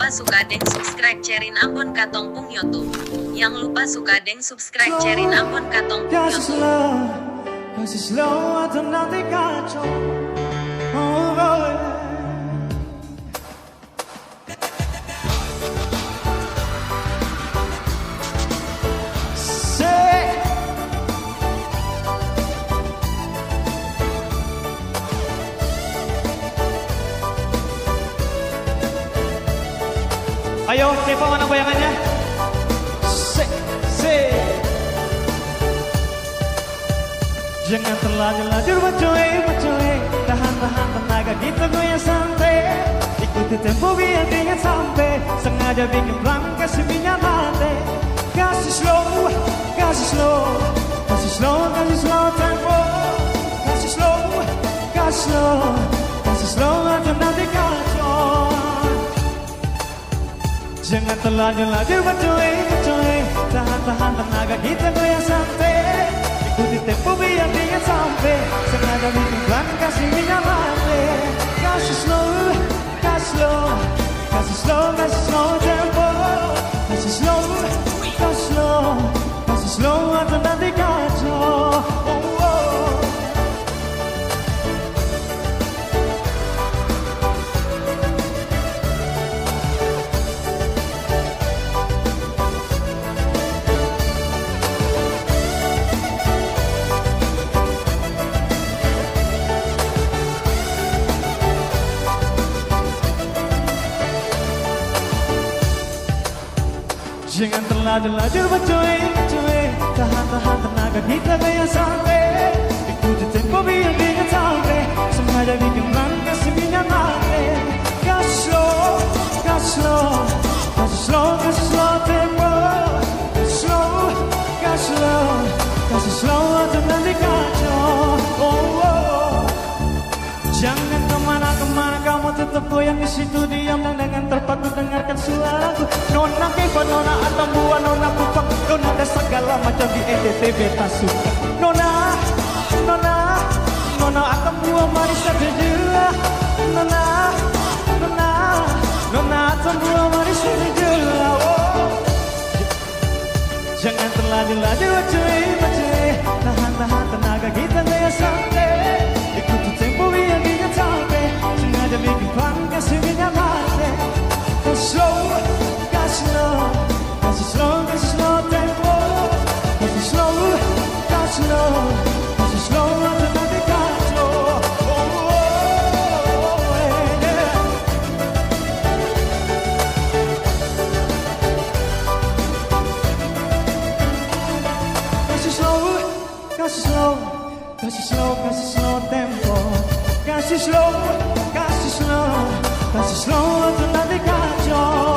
lupa suka deng subscribe cerin Ambon Katong Pung YouTube. Yang lupa suka deng subscribe cerin Ambon Katong Pung YouTube. Kasih slow atau nanti kacau. Oh, ayo, kepo mana bayangannya? Jangan terlanjur bercuy, tahan tenaga kita goyang santai. Ikuti tempo biar ingat sampai, sengaja bikin pelan kasih minyak mati. Kasih slow tempo. Kasih slow atau nanti kacau. Jangan terlanjur bercuy, tahan tenaga kita goyang santai. Ikuti tempo biar ingat sampai, sengaja bikin pelan kasih minyak mati. Kasih slow tempo. Kasih slow atau nanti kacau. Jangan terlanjur bercuy, tahan tenaga kita goyang santai. Ikuti tempo biar ingat sampai, sengaja bikin pelan kasih minyak mati. Kasih slow tempo. Kasih slow atau nanti kacau. Jangan kemana-kemana, kamu tetap goyang di situ, diam dan dengan terpatu dengarkan suaraku. Nona Keva, Nona Atambua, Nona Kupang, Nona ada segala macam di NTT beta suka. Nona Atambua, Marisa Jejula. Nona Atambua, Marisa Jejula. Jangan terlanjur cuy, tahan tenaga kita gaya santai. Ikuti tempo biar ingat sampai, sengaja bikin pelan kasih minyak mati. Kasih slow tempo. Kasih slow atau nanti kacau. Kasih slow tempo. Kasih slow atau nanti kacau.